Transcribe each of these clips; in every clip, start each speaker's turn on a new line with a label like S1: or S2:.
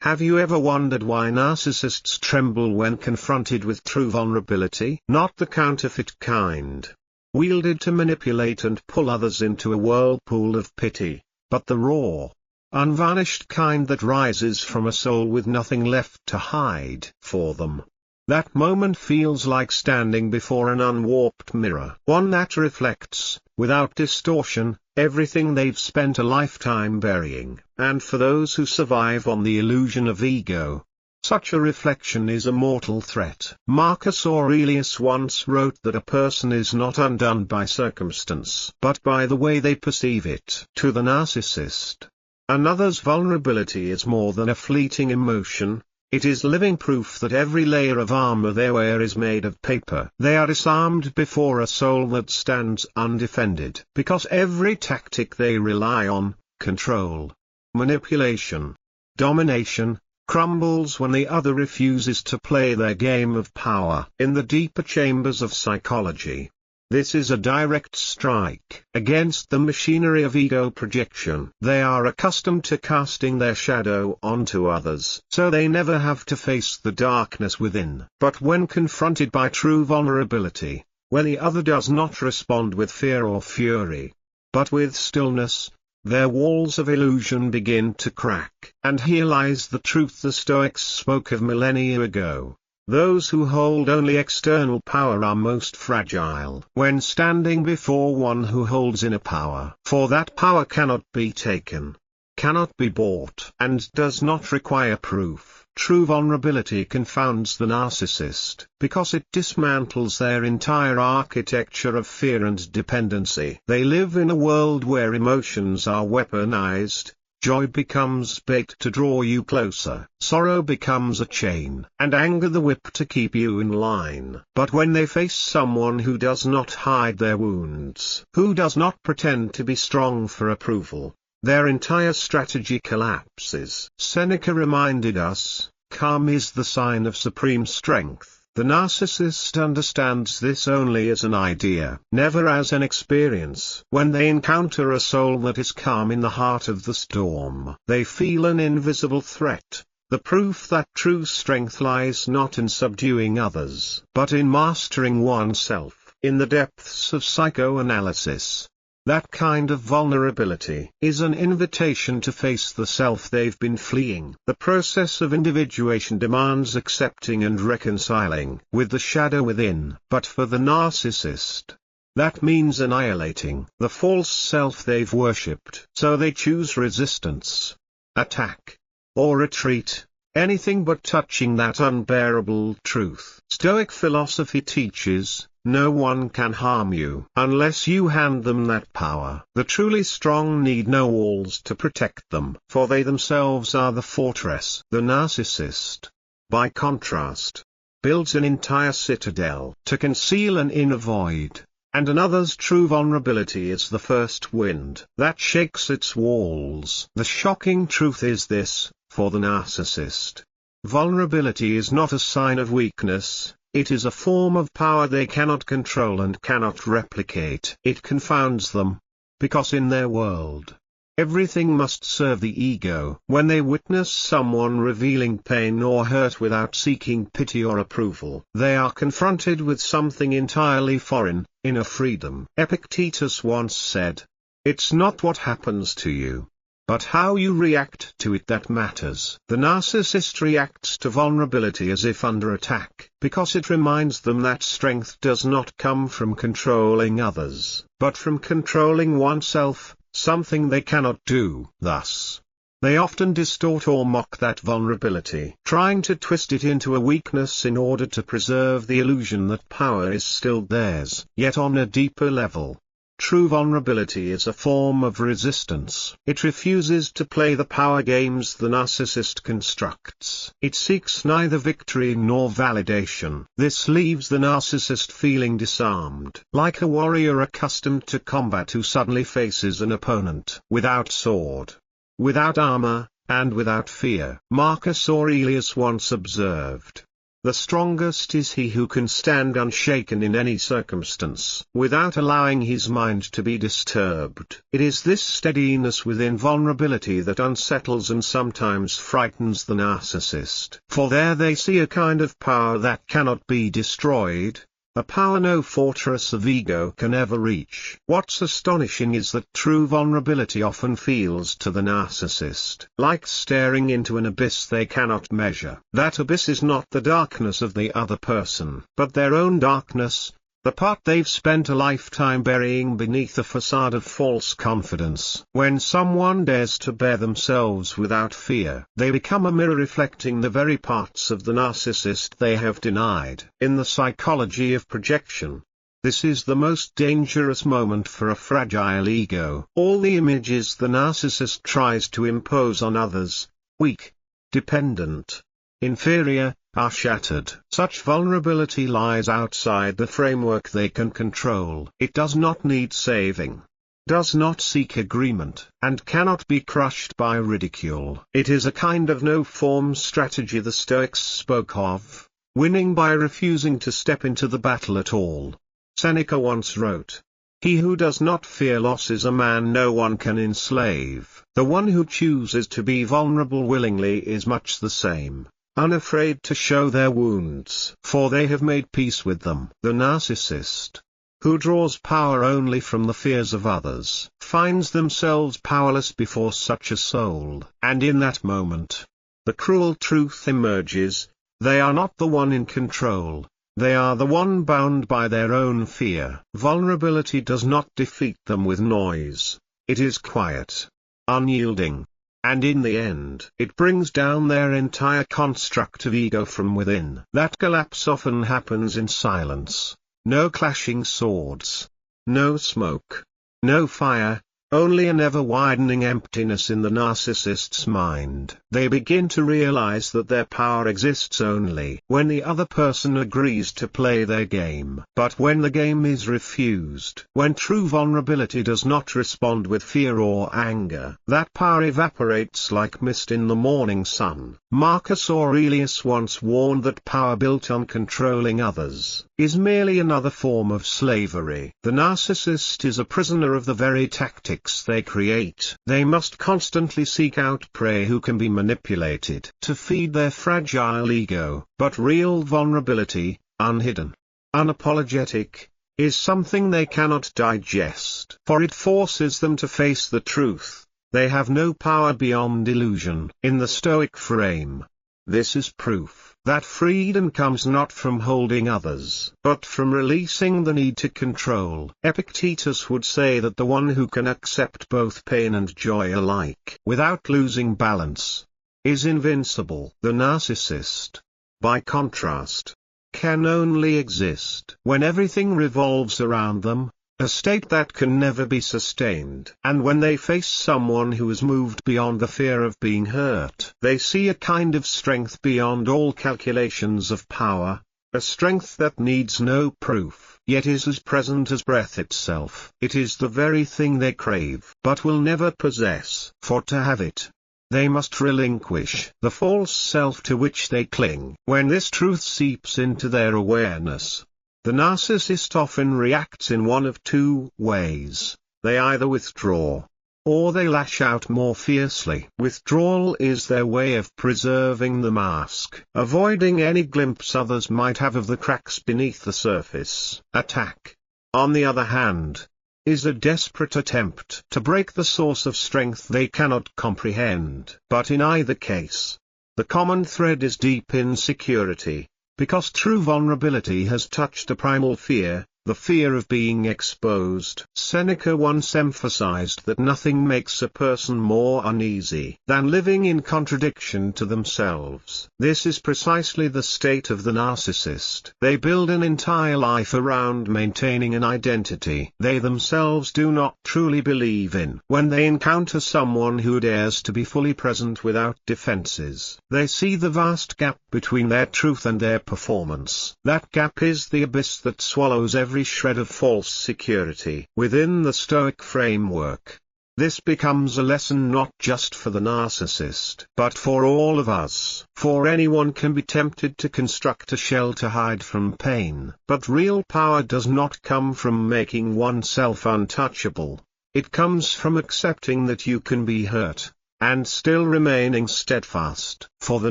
S1: Have you ever wondered why narcissists tremble when confronted with true vulnerability? Not the counterfeit kind, wielded to manipulate and pull others into a whirlpool of pity, but the raw, unvarnished kind that rises from a soul with nothing left to hide for them. That moment feels like standing before an unwarped mirror. One that reflects, without distortion, everything they've spent a lifetime burying. And for those who survive on the illusion of ego, such a reflection is a mortal threat. Marcus Aurelius once wrote that a person is not undone by circumstance, but by the way they perceive it. To the narcissist, another's vulnerability is more than a fleeting emotion. It is living proof that every layer of armor they wear is made of paper. They are disarmed before a soul that stands undefended, because every tactic they rely on, control, manipulation, domination, crumbles when the other refuses to play their game of power. In the deeper chambers of psychology, this is a direct strike against the machinery of ego projection. They are accustomed to casting their shadow onto others, so they never have to face the darkness within. But when confronted by true vulnerability, when the other does not respond with fear or fury, but with stillness, their walls of illusion begin to crack. And here lies the truth the Stoics spoke of millennia ago. Those who hold only external power are most fragile when standing before one who holds inner power. For that power cannot be taken, cannot be bought, and does not require proof. True vulnerability confounds the narcissist, because it dismantles their entire architecture of fear and dependency. They live in a world where emotions are weaponized. Joy becomes bait to draw you closer, sorrow becomes a chain, and anger the whip to keep you in line. But when they face someone who does not hide their wounds, who does not pretend to be strong for approval, their entire strategy collapses. Seneca reminded us, calm is the sign of supreme strength. The narcissist understands this only as an idea, never as an experience. When they encounter a soul that is calm in the heart of the storm, they feel an invisible threat, the proof that true strength lies not in subduing others, but in mastering oneself. In the depths of psychoanalysis, that kind of vulnerability is an invitation to face the self they've been fleeing. The process of individuation demands accepting and reconciling with the shadow within. But for the narcissist, that means annihilating the false self they've worshipped. So they choose resistance, attack, or retreat, anything but touching that unbearable truth. Stoic philosophy teaches, no one can harm you unless you hand them that power. The truly strong need no walls to protect them, for they themselves are the fortress. The narcissist, by contrast, builds an entire citadel to conceal an inner void, and another's true vulnerability is the first wind that shakes its walls. The shocking truth is this, for the narcissist, vulnerability is not a sign of weakness. It is a form of power they cannot control and cannot replicate. It confounds them, because in their world, everything must serve the ego. When they witness someone revealing pain or hurt without seeking pity or approval, they are confronted with something entirely foreign, inner freedom. Epictetus once said, "It's not what happens to you, but how you react to it that matters." The narcissist reacts to vulnerability as if under attack, because it reminds them that strength does not come from controlling others, but from controlling oneself, something they cannot do. Thus, they often distort or mock that vulnerability, trying to twist it into a weakness in order to preserve the illusion that power is still theirs. Yet on a deeper level, true vulnerability is a form of resistance. It refuses to play the power games the narcissist constructs. It seeks neither victory nor validation. This leaves the narcissist feeling disarmed, like a warrior accustomed to combat who suddenly faces an opponent without sword, without armor, and without fear. Marcus Aurelius once observed, The strongest is he who can stand unshaken in any circumstance, without allowing his mind to be disturbed. It is this steadiness within vulnerability that unsettles and sometimes frightens the narcissist. For there they see a kind of power that cannot be destroyed, a power no fortress of ego can ever reach. What's astonishing is that true vulnerability often feels to the narcissist like staring into an abyss they cannot measure. That abyss is not the darkness of the other person, but their own darkness, the part they've spent a lifetime burying beneath a facade of false confidence. When someone dares to bare themselves without fear, they become a mirror reflecting the very parts of the narcissist they have denied. In the psychology of projection, this is the most dangerous moment for a fragile ego. All the images the narcissist tries to impose on others, weak, dependent, inferior, are shattered. Such vulnerability lies outside the framework they can control. It does not need saving, does not seek agreement, and cannot be crushed by ridicule. It is a kind of no-form strategy the Stoics spoke of, winning by refusing to step into the battle at all. Seneca once wrote, "He who does not fear loss is a man no one can enslave. The one who chooses to be vulnerable willingly is much the same, unafraid to show their wounds, for they have made peace with them." The narcissist, who draws power only from the fears of others, finds themselves powerless before such a soul. And in that moment, the cruel truth emerges: they are not the one in control, they are the one bound by their own fear. Vulnerability does not defeat them with noise, it is quiet, unyielding, and in the end, it brings down their entire construct of ego from within. That collapse often happens in silence. No clashing swords, no smoke, no fire, only an ever-widening emptiness in the narcissist's mind. They begin to realize that their power exists only when the other person agrees to play their game. But when the game is refused, when true vulnerability does not respond with fear or anger, that power evaporates like mist in the morning sun. Marcus Aurelius once warned that power built on controlling others is merely another form of slavery. The narcissist is a prisoner of the very tactics they create. They must constantly seek out prey who can be manipulated to feed their fragile ego. But real vulnerability, unhidden, unapologetic, is something they cannot digest. For it forces them to face the truth. They have no power beyond illusion. In the Stoic frame, this is proof that freedom comes not from holding others, but from releasing the need to control. Epictetus would say that the one who can accept both pain and joy alike, without losing balance, is invincible. The narcissist, by contrast, can only exist when everything revolves around them, a state that can never be sustained. And when they face someone who is moved beyond the fear of being hurt, they see a kind of strength beyond all calculations of power, a strength that needs no proof, yet is as present as breath itself. It is the very thing they crave, but will never possess. For to have it, they must relinquish the false self to which they cling. When this truth seeps into their awareness, the narcissist often reacts in one of two ways. They either withdraw, or they lash out more fiercely. Withdrawal is their way of preserving the mask, avoiding any glimpse others might have of the cracks beneath the surface. Attack, on the other hand, is a desperate attempt to break the source of strength they cannot comprehend. But in either case, the common thread is deep insecurity. Because true vulnerability has touched a primal fear, the fear of being exposed. Seneca once emphasized that nothing makes a person more uneasy than living in contradiction to themselves. This is precisely the state of the narcissist. They build an entire life around maintaining an identity they themselves do not truly believe in. When they encounter someone who dares to be fully present without defenses, they see the vast gap between their truth and their performance. That gap is the abyss that swallows every shred of false security. Within the Stoic framework, This becomes a lesson not just for the narcissist, but for all of us. For anyone can be tempted to construct a shell to hide from pain. But real power does not come from making oneself untouchable. It comes from accepting that you can be hurt, and still remaining steadfast. For the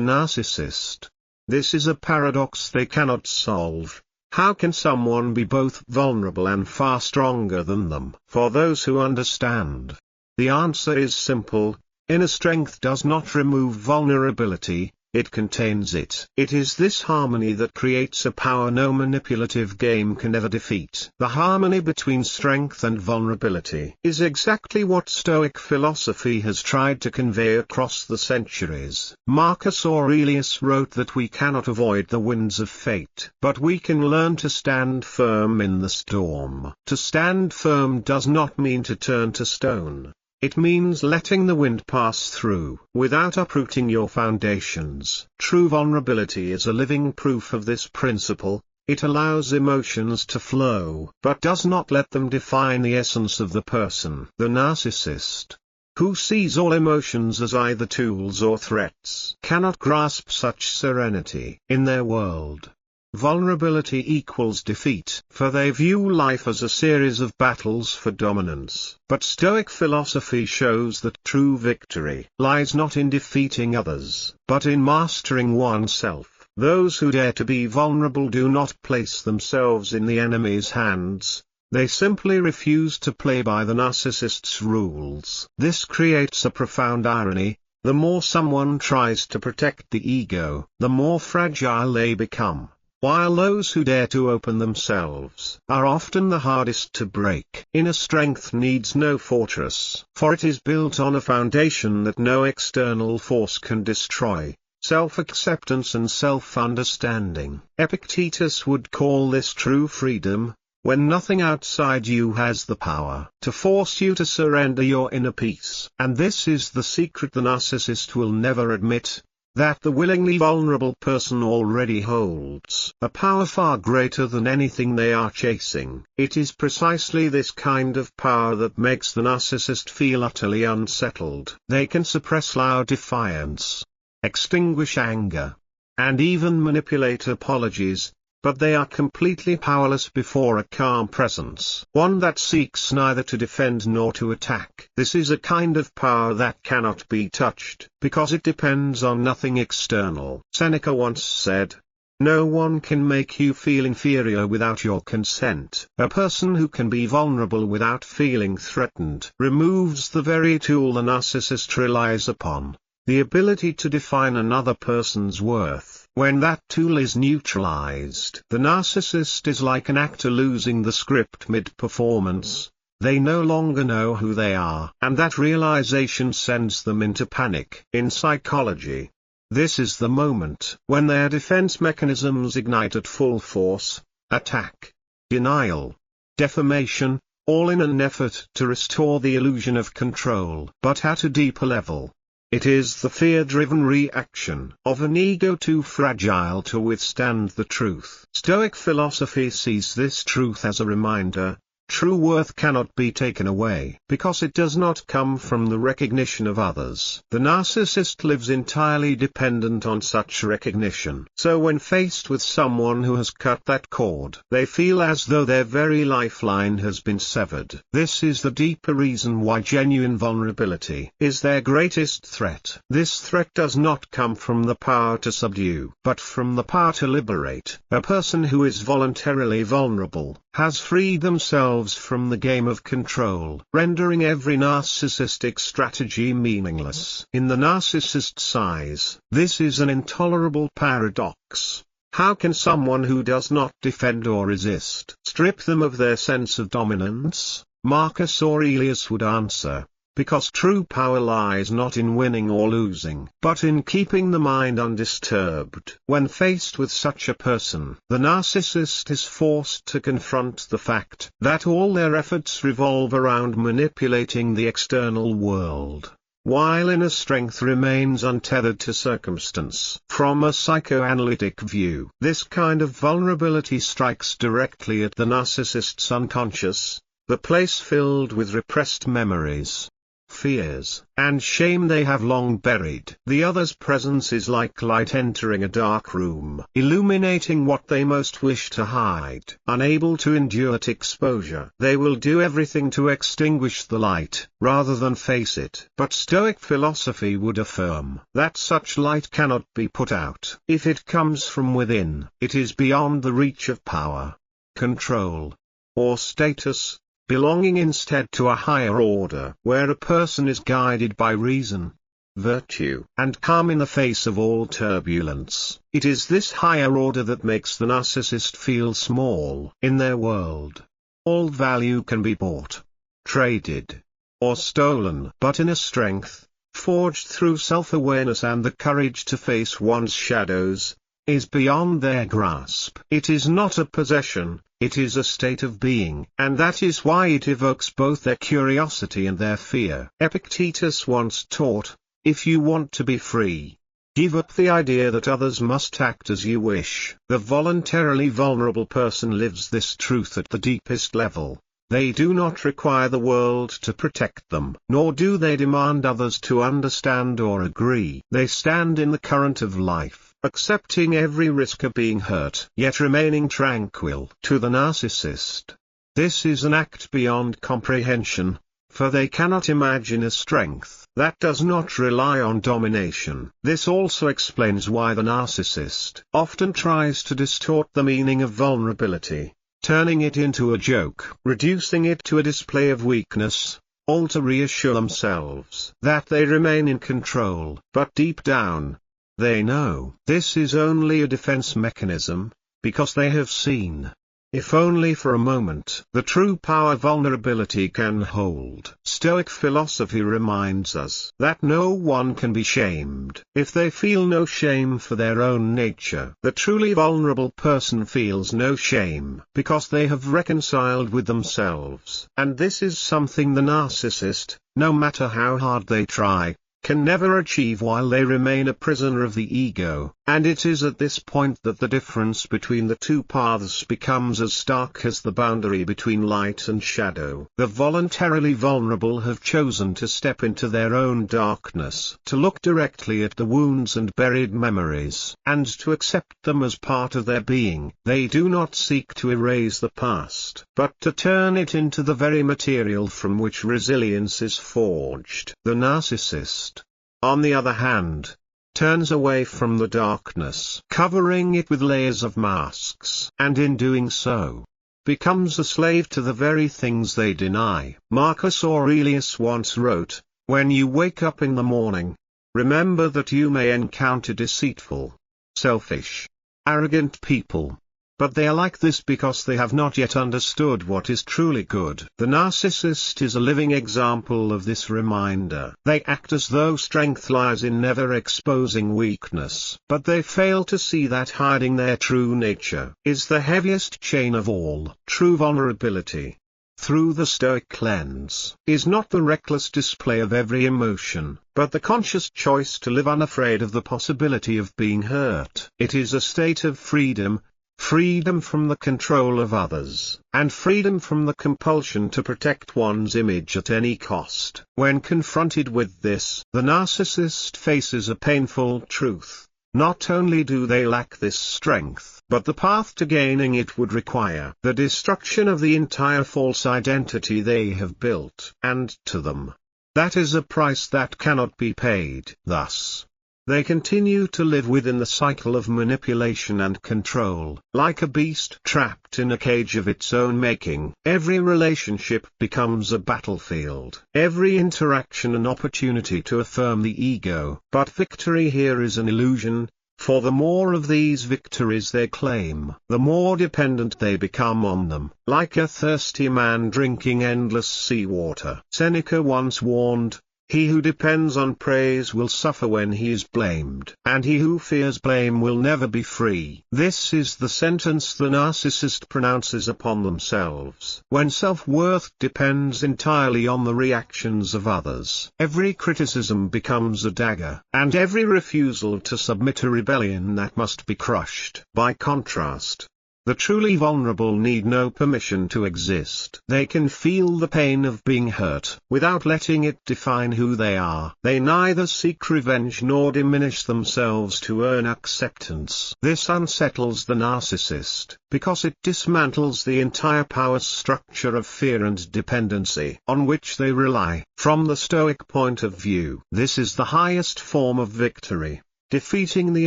S1: narcissist, this is a paradox they cannot solve. How can someone be both vulnerable and far stronger than them? For those who understand, the answer is simple: inner strength does not remove vulnerability, it contains it. It is this harmony that creates a power no manipulative game can ever defeat. The harmony between strength and vulnerability is exactly what Stoic philosophy has tried to convey across the centuries. Marcus Aurelius wrote that we cannot avoid the winds of fate, but we can learn to stand firm in the storm. To stand firm does not mean to turn to stone. It means letting the wind pass through, without uprooting your foundations. True vulnerability is a living proof of this principle. It allows emotions to flow, but does not let them define the essence of the person. The narcissist, who sees all emotions as either tools or threats, cannot grasp such serenity. In their world, vulnerability equals defeat, for they view life as a series of battles for dominance. But Stoic philosophy shows that true victory lies not in defeating others, but in mastering oneself. Those who dare to be vulnerable do not place themselves in the enemy's hands. They simply refuse to play by the narcissist's rules. This creates a profound irony. The more someone tries to protect the ego, the more fragile they become, while those who dare to open themselves are often the hardest to break. Inner strength needs no fortress, for it is built on a foundation that no external force can destroy: self-acceptance and self-understanding. Epictetus would call this true freedom, when nothing outside you has the power to force you to surrender your inner peace. And this is the secret the narcissist will never admit: that the willingly vulnerable person already holds a power far greater than anything they are chasing. It is precisely this kind of power that makes the narcissist feel utterly unsettled. They can suppress loud defiance, extinguish anger, and even manipulate apologies, but they are completely powerless before a calm presence, one that seeks neither to defend nor to attack. This is a kind of power that cannot be touched, because it depends on nothing external. Seneca once said, "No one can make you feel inferior without your consent." A person who can be vulnerable without feeling threatened removes the very tool the narcissist relies upon: the ability to define another person's worth. When that tool is neutralized, the narcissist is like an actor losing the script mid-performance. They no longer know who they are, and that realization sends them into panic. In psychology, this is the moment when their defense mechanisms ignite at full force: attack, denial, defamation, all in an effort to restore the illusion of control. But at a deeper level, it is the fear-driven reaction of an ego too fragile to withstand the truth. Stoic philosophy sees this truth as a reminder: true worth cannot be taken away, because it does not come from the recognition of others. The narcissist lives entirely dependent on such recognition. So when faced with someone who has cut that cord, they feel as though their very lifeline has been severed. This is the deeper reason why genuine vulnerability is their greatest threat. This threat does not come from the power to subdue, but from the power to liberate. A person who is voluntarily vulnerable has freed themselves from the game of control, rendering every narcissistic strategy meaningless. In the narcissist's eyes, this is an intolerable paradox. How can someone who does not defend or resist strip them of their sense of dominance? Marcus Aurelius would answer: because true power lies not in winning or losing, but in keeping the mind undisturbed. When faced with such a person, the narcissist is forced to confront the fact that all their efforts revolve around manipulating the external world, while inner strength remains untethered to circumstance. From a psychoanalytic view, this kind of vulnerability strikes directly at the narcissist's unconscious, the place filled with repressed memories. fears, and shame they have long buried. The other's presence is like light entering a dark room, illuminating what they most wish to hide. Unable to endure its exposure, they will do everything to extinguish the light, rather than face it. But Stoic philosophy would affirm that such light cannot be put out. If it comes from within, it is beyond the reach of power, control, or status, belonging instead to a higher order where a person is guided by reason, virtue, and calm in the face of all turbulence. It is this higher order that makes the narcissist feel small in their world. All value can be bought, traded, or stolen, but inner strength, forged through self-awareness and the courage to face one's shadows, is beyond their grasp. It is not a possession, it is a state of being, and that is why it evokes both their curiosity and their fear. Epictetus once taught, if you want to be free, give up the idea that others must act as you wish. The voluntarily vulnerable person lives this truth at the deepest level. They do not require the world to protect them, nor do they demand others to understand or agree. They stand in the current of life, accepting every risk of being hurt, yet remaining tranquil. To the narcissist, this is an act beyond comprehension, for they cannot imagine a strength that does not rely on domination. This also explains why the narcissist often tries to distort the meaning of vulnerability, turning it into a joke, reducing it to a display of weakness, all to reassure themselves that they remain in control. But deep down, they know this is only a defense mechanism, because they have seen, if only for a moment, the true power vulnerability can hold. Stoic philosophy reminds us that no one can be shamed if they feel no shame for their own nature. The truly vulnerable person feels no shame because they have reconciled with themselves. And this is something the narcissist, no matter how hard they try, can never achieve while they remain a prisoner of the ego. And it is at this point that the difference between the two paths becomes as stark as the boundary between light and shadow. The voluntarily vulnerable have chosen to step into their own darkness, to look directly at the wounds and buried memories, and to accept them as part of their being. They do not seek to erase the past, but to turn it into the very material from which resilience is forged. The narcissist, on the other hand, turns away from the darkness, covering it with layers of masks, and in doing so, becomes a slave to the very things they deny. Marcus Aurelius once wrote, "When you wake up in the morning, remember that you may encounter deceitful, selfish, arrogant people. But they are like this because they have not yet understood what is truly good." The narcissist is a living example of this reminder. They act as though strength lies in never exposing weakness, but they fail to see that hiding their true nature is the heaviest chain of all. True vulnerability, through the Stoic lens, is not the reckless display of every emotion, but the conscious choice to live unafraid of the possibility of being hurt. It is a state of freedom, freedom from the control of others, and freedom from the compulsion to protect one's image at any cost. When confronted with this, the narcissist faces a painful truth. Not only do they lack this strength, but the path to gaining it would require the destruction of the entire false identity they have built. And to them, that is a price that cannot be paid. Thus, they continue to live within the cycle of manipulation and control, like a beast trapped in a cage of its own making. Every relationship becomes a battlefield, every interaction an opportunity to affirm the ego. But victory here is an illusion, for the more of these victories they claim, the more dependent they become on them, like a thirsty man drinking endless seawater. Seneca once warned, "He who depends on praise will suffer when he is blamed, and he who fears blame will never be free." This is the sentence the narcissist pronounces upon themselves. When self-worth depends entirely on the reactions of others, every criticism becomes a dagger, and every refusal to submit a rebellion that must be crushed. By contrast, The truly vulnerable need no permission to exist. They can feel the pain of being hurt, without letting it define who they are. They neither seek revenge nor diminish themselves to earn acceptance. This unsettles the narcissist, because it dismantles the entire power structure of fear and dependency on which they rely. From the Stoic point of view, this is the highest form of victory. Defeating the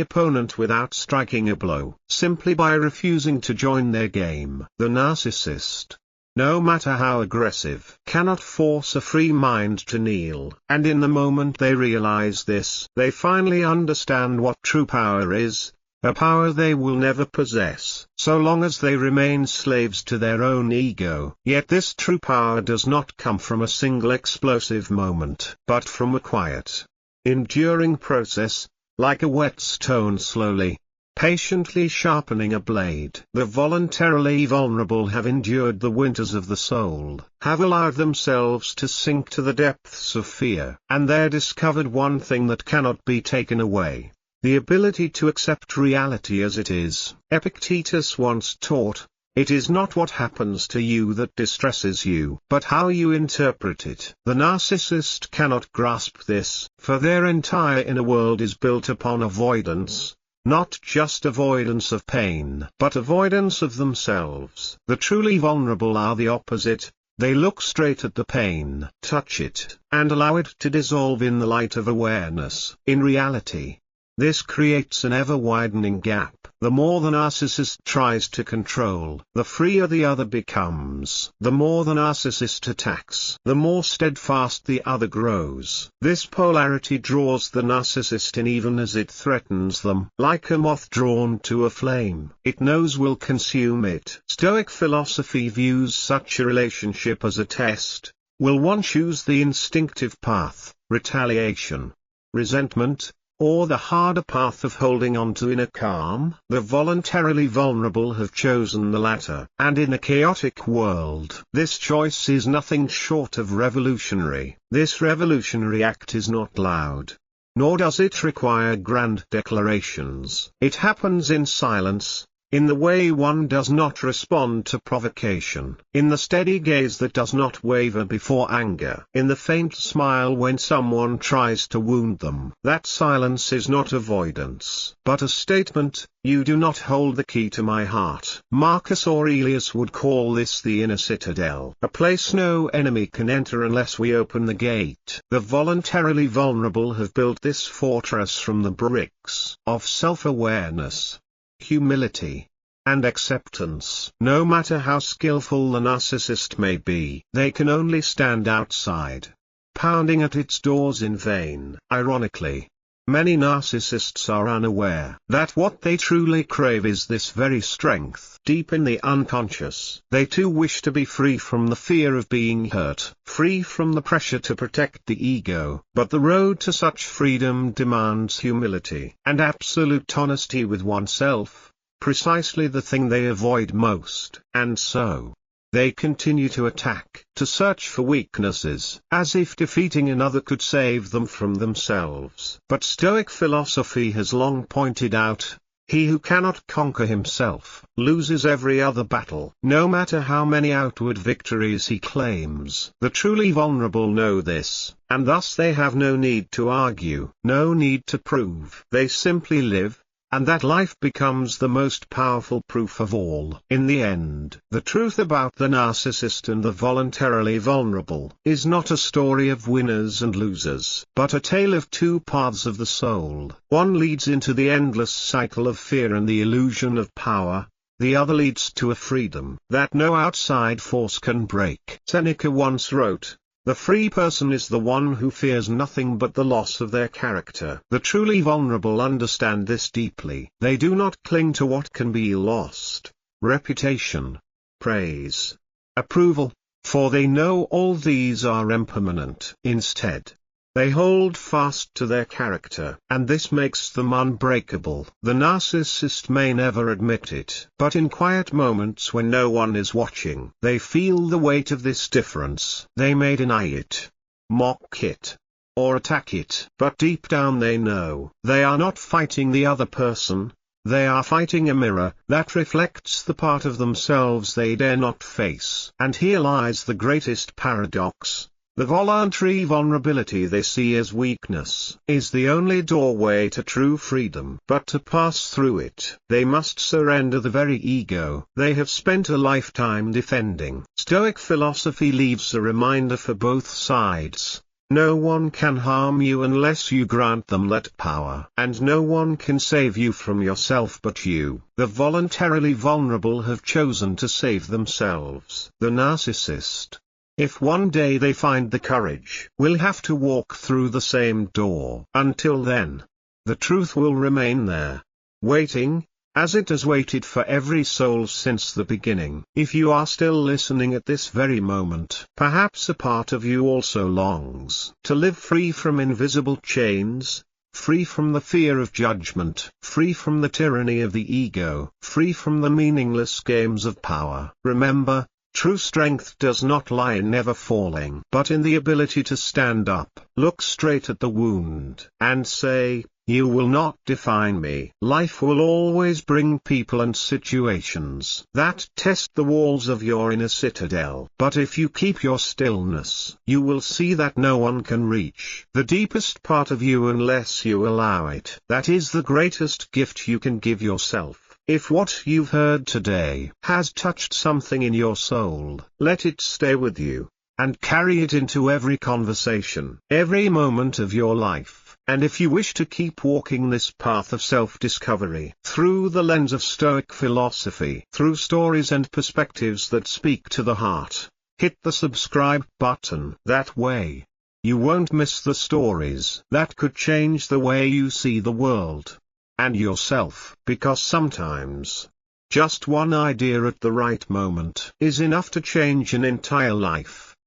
S1: opponent without striking a blow, simply by refusing to join their game. The narcissist, no matter how aggressive, cannot force a free mind to kneel. And in the moment they realize this, they finally understand what true power is, a power they will never possess, so long as they remain slaves to their own ego. Yet this true power does not come from a single explosive moment, but from a quiet, enduring process, like a whetstone slowly, patiently sharpening a blade. The voluntarily vulnerable have endured the winters of the soul, have allowed themselves to sink to the depths of fear, and there discovered one thing that cannot be taken away: the ability to accept reality as it is. Epictetus once taught, "It is not what happens to you that distresses you, but how you interpret it." The narcissist cannot grasp this, for their entire inner world is built upon avoidance, not just avoidance of pain, but avoidance of themselves. The truly vulnerable are the opposite. They look straight at the pain, touch it, and allow it to dissolve in the light of awareness. In reality, this creates an ever-widening gap. The more the narcissist tries to control, the freer the other becomes. The more the narcissist attacks, the more steadfast the other grows. This polarity draws the narcissist in even as it threatens them. Like a moth drawn to a flame, it knows will consume it. Stoic philosophy views such a relationship as a test. Will one choose the instinctive path, retaliation, resentment, or the harder path of holding on to inner calm? The voluntarily vulnerable have chosen the latter. And in a chaotic world, this choice is nothing short of revolutionary. This revolutionary act is not loud, nor does it require grand declarations. It happens in silence, in the way one does not respond to provocation, in the steady gaze that does not waver before anger, in the faint smile when someone tries to wound them. That silence is not avoidance, but a statement: "You do not hold the key to my heart." Marcus Aurelius would call this the inner citadel, a place no enemy can enter unless we open the gate. The voluntarily vulnerable have built this fortress from the bricks of self-awareness, humility, and acceptance. No matter how skillful the narcissist may be, they can only stand outside, pounding at its doors in vain. Ironically, many narcissists are unaware that what they truly crave is this very strength. Deep in the unconscious, they too wish to be free from the fear of being hurt, free from the pressure to protect the ego. But the road to such freedom demands humility and absolute honesty with oneself, precisely the thing they avoid most. And so, they continue to attack, to search for weaknesses, as if defeating another could save them from themselves. But Stoic philosophy has long pointed out, he who cannot conquer himself, loses every other battle, no matter how many outward victories he claims. The truly vulnerable know this, and thus they have no need to argue, no need to prove. They simply live, and that life becomes the most powerful proof of all. In the end, the truth about the narcissist and the voluntarily vulnerable is not a story of winners and losers, but a tale of two paths of the soul. One leads into the endless cycle of fear and the illusion of power, the other leads to a freedom that no outside force can break. Seneca once wrote, "The free person is the one who fears nothing but the loss of their character." The truly vulnerable understand this deeply. They do not cling to what can be lost: reputation, praise, approval, for they know all these are impermanent. Instead, they hold fast to their character, and this makes them unbreakable. The narcissist may never admit it, but in quiet moments when no one is watching, they feel the weight of this difference. They may deny it, mock it, or attack it, but deep down they know they are not fighting the other person, They are fighting a mirror that reflects the part of themselves they dare not face. And here lies the greatest paradox. The voluntary vulnerability they see as weakness is the only doorway to true freedom. But to pass through it, they must surrender the very ego they have spent a lifetime defending. Stoic philosophy leaves a reminder for both sides. No one can harm you unless you grant them that power. And no one can save you from yourself but you. The voluntarily vulnerable have chosen to save themselves. The narcissist, if one day they find the courage, will have to walk through the same door. Until then, the truth will remain there, waiting, as it has waited for every soul since the beginning. If you are still listening at this very moment, perhaps a part of you also longs to live free from invisible chains, free from the fear of judgment, free from the tyranny of the ego, free from the meaningless games of power. Remember, true strength does not lie in never falling, but in the ability to stand up, look straight at the wound, and say, "You will not define me." Life will always bring people and situations that test the walls of your inner citadel. But if you keep your stillness, you will see that no one can reach the deepest part of you unless you allow it. That is the greatest gift you can give yourself. If what you've heard today has touched something in your soul, let it stay with you, and carry it into every conversation, every moment of your life. And if you wish to keep walking this path of self-discovery through the lens of Stoic philosophy, through stories and perspectives that speak to the heart, hit the subscribe button. That way, you won't miss the stories that could change the way you see the world and yourself. Because sometimes, just one idea at the right moment is enough to change an entire life.